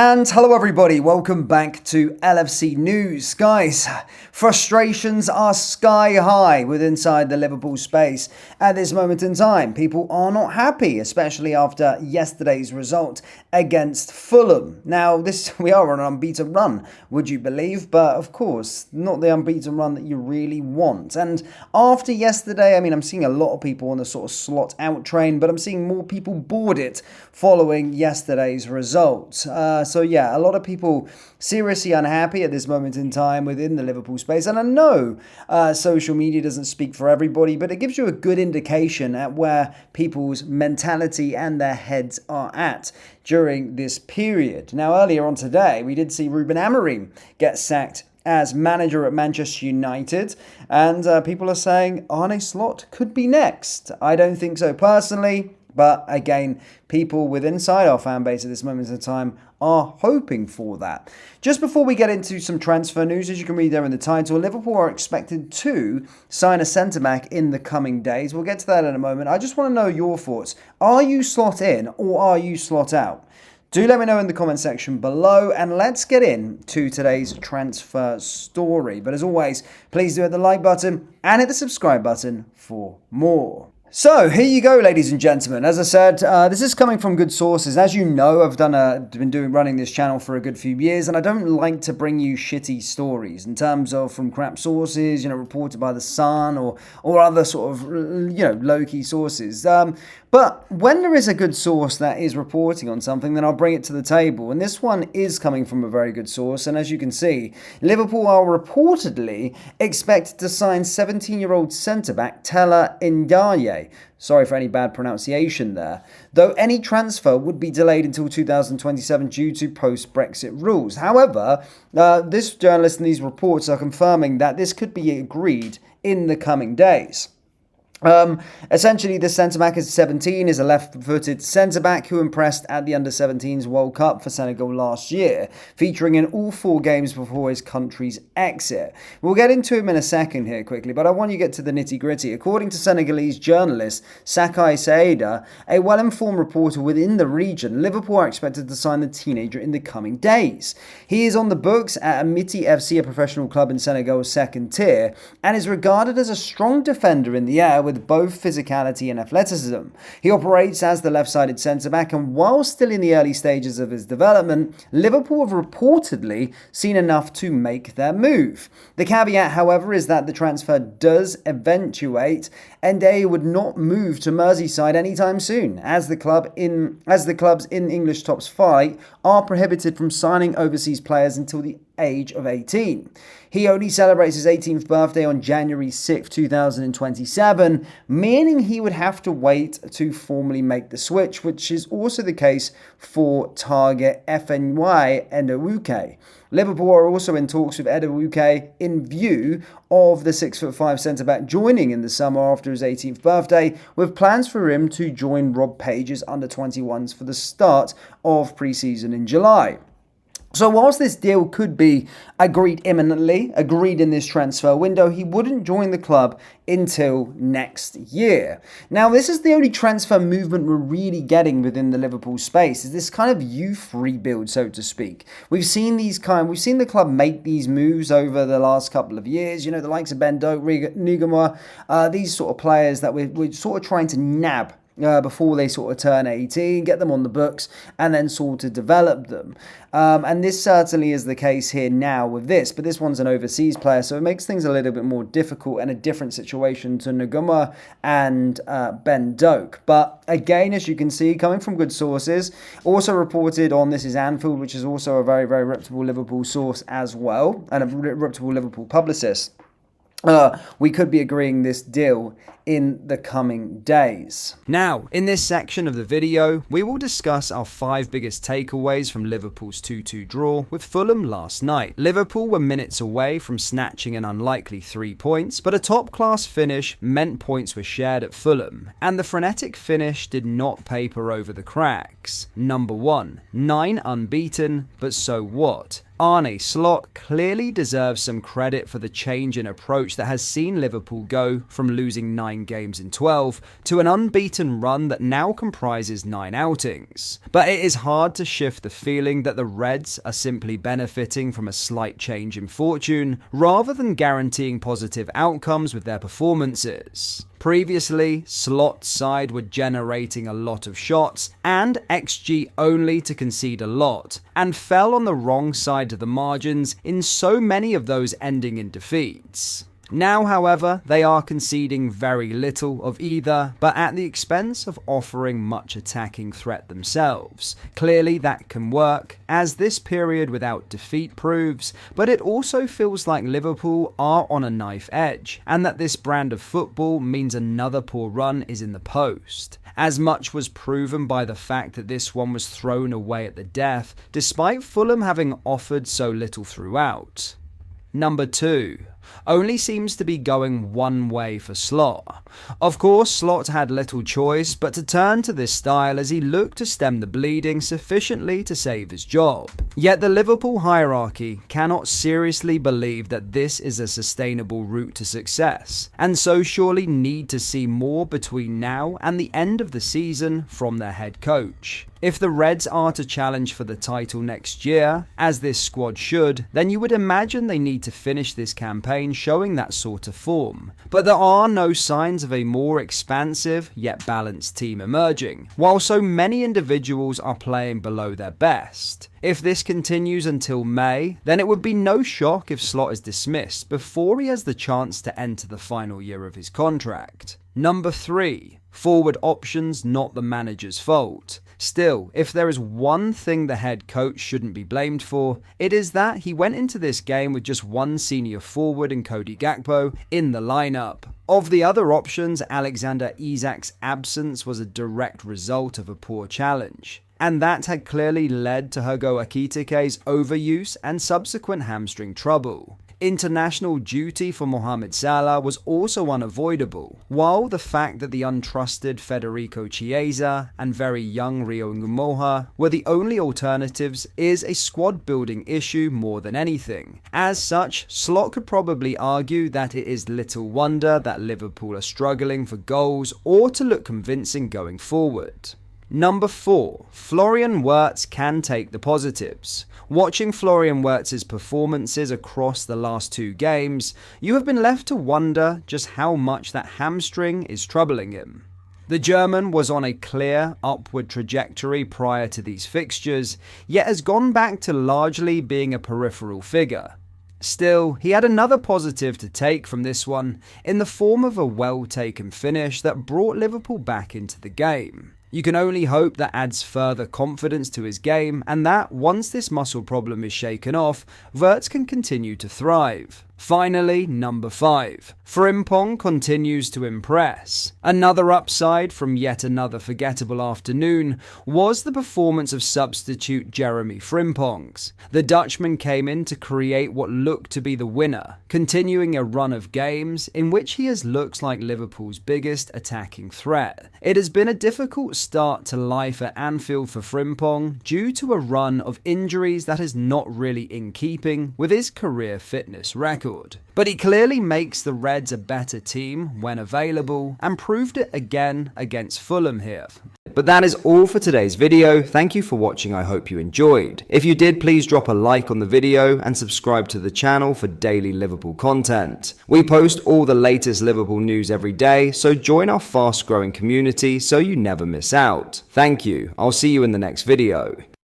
And hello everybody, welcome back to LFC News. Guys, frustrations are sky high inside the Liverpool space at this moment in time. People are not happy, especially after yesterday's result against Fulham. Now, we are on an unbeaten run, would you believe? But of course, not the unbeaten run that you really want. And after yesterday, I'm seeing a lot of people on the sort of slot out train, but I'm seeing more people board it following yesterday's result. So yeah, a lot of people seriously unhappy at this moment in time within the Liverpool space. And I know social media doesn't speak for everybody, but it gives you a good indication at where people's mentality and their heads are at during this period. Now, earlier on today, we did see Ruben Amorim get sacked as manager at Manchester United, and people are saying Arne Slot could be next. I don't think so personally, but again, people inside our fan base at this moment in time are hoping for that. Just before we get into some transfer news, as you can read there in the title, Liverpool are expected to sign a centre-back in the coming days. We'll get to that in a moment. I just want to know your thoughts. Are you slot in or are you slot out? Do let me know in the comment section below, and let's get into today's transfer story. But as always, please do hit the like button and hit the subscribe button for more. So here you go, ladies and gentlemen. As I said, this is coming from good sources. As you know, I've been running this channel for a good few years, and I don't like to bring you shitty stories in terms of from crap sources, reported by the Sun or other sort of low-key sources. But when there is a good source that is reporting on something, then I'll bring it to the table. And this one is coming from a very good source. And as you can see, Liverpool are reportedly expected to sign 17-year-old centre-back Tella Ynwa. Sorry for any bad pronunciation there. Though any transfer would be delayed until 2027 due to post-Brexit rules. However, this journalist and these reports are confirming that this could be agreed in the coming days. Essentially, the centre-back is 17, is a left-footed centre-back who impressed at the Under-17s World Cup for Senegal last year, featuring in all 4 games before his country's exit. We'll get into him in a second here quickly, but I want you to get to the nitty-gritty. According to Senegalese journalist Sakai Saeda, a well-informed reporter within the region, Liverpool are expected to sign the teenager in the coming days. He is on the books at Amity FC, a professional club in Senegal's second tier, and is regarded as a strong defender in the air with both physicality and athleticism. He operates as the left-sided centre-back, and while still in the early stages of his development, Liverpool have reportedly seen enough to make their move. The caveat, however, is that the transfer does eventuate, and they would not move to Merseyside anytime soon, as the clubs in English top flight are prohibited from signing overseas players until the age of 18. He only celebrates his 18th birthday on January 6, 2027, meaning he would have to wait to formally make the switch, which is also the case for target FNY Endowuke. Liverpool are also in talks with Endawuke in view of the 6'5" centre-back joining in the summer after his 18th birthday, with plans for him to join Rob Page's under-21s for the start of pre-season in July. So whilst this deal could be agreed imminently, agreed in this transfer window, he wouldn't join the club until next year. Now, this is the only transfer movement we're really getting within the Liverpool space, is this kind of youth rebuild, so to speak. We've seen the club make these moves over the last couple of years, the likes of Ben Doak, ynwa, these sort of players that we're sort of trying to nab before they sort of turn 18, get them on the books, and then sort of develop them. And this certainly is the case here now with this, but this one's an overseas player, so it makes things a little bit more difficult and a different situation to ynwa and Ben Doak. But again, as you can see, coming from good sources, also reported on This Is Anfield, which is also a very, very reputable Liverpool source as well, and a reputable Liverpool publicist. We could be agreeing this deal in the coming days. Now, in this section of the video, we will discuss our 5 biggest takeaways from Liverpool's 2-2 draw with Fulham last night. Liverpool were minutes away from snatching an unlikely 3 points, but a top-class finish meant points were shared at Fulham, and the frenetic finish did not paper over the cracks. Number 1, 9 unbeaten, but so what? Arne Slot clearly deserves some credit for the change in approach that has seen Liverpool go from losing 9 9 games in 12 to an unbeaten run that now comprises 9 outings. But it is hard to shift the feeling that the Reds are simply benefiting from a slight change in fortune rather than guaranteeing positive outcomes with their performances. Previously, Slot's side were generating a lot of shots and XG only to concede a lot, and fell on the wrong side of the margins in so many of those ending in defeats. Now, however, they are conceding very little of either, but at the expense of offering much attacking threat themselves. Clearly that can work, as this period without defeat proves, but it also feels like Liverpool are on a knife edge, and that this brand of football means another poor run is in the post. As much was proven by the fact that this one was thrown away at the death, despite Fulham having offered so little throughout. Number 2. Only seems to be going one way for Slot. Of course, Slot had little choice but to turn to this style as he looked to stem the bleeding sufficiently to save his job. Yet the Liverpool hierarchy cannot seriously believe that this is a sustainable route to success, and so surely need to see more between now and the end of the season from their head coach. If the Reds are to challenge for the title next year, as this squad should, then you would imagine they need to finish this campaign showing that sort of form. But there are no signs of a more expansive yet balanced team emerging, while so many individuals are playing below their best. If this continues until May, then it would be no shock if Slot is dismissed before he has the chance to enter the final year of his contract. Number 3. Forward options not the manager's fault. Still, if there is one thing the head coach shouldn't be blamed for, it is that he went into this game with just one senior forward in Cody Gakpo in the lineup. Of the other options, Alexander Isak's absence was a direct result of a poor challenge, and that had clearly led to Hugo Ekitike's overuse and subsequent hamstring trouble. International duty for Mohamed Salah was also unavoidable, while the fact that the untrusted Federico Chiesa and very young Rio Ngumoha were the only alternatives is a squad building issue more than anything. As such, Slot could probably argue that it is little wonder that Liverpool are struggling for goals or to look convincing going forward. Number 4. Florian Wirtz can take the positives. Watching Florian Wirtz's performances across the last 2 games, you have been left to wonder just how much that hamstring is troubling him. The German was on a clear upward trajectory prior to these fixtures, yet has gone back to largely being a peripheral figure. Still, he had another positive to take from this one in the form of a well-taken finish that brought Liverpool back into the game. You can only hope that adds further confidence to his game, and that once this muscle problem is shaken off, Wirtz can continue to thrive. Finally, number 5. Frimpong continues to impress. Another upside from yet another forgettable afternoon was the performance of substitute Jeremy Frimpongs. The Dutchman came in to create what looked to be the winner, continuing a run of games in which he has looked like Liverpool's biggest attacking threat. It has been a difficult start to life at Anfield for Frimpong due to a run of injuries that is not really in keeping with his career fitness record. But he clearly makes the Reds a better team when available, and proved it again against Fulham here. But that is all for today's video. Thank you for watching. I hope you enjoyed. If you did, please drop a like on the video and subscribe to the channel for daily Liverpool content. We post all the latest Liverpool news every day, so join our fast growing community so you never miss out. Thank you. I'll see you in the next video.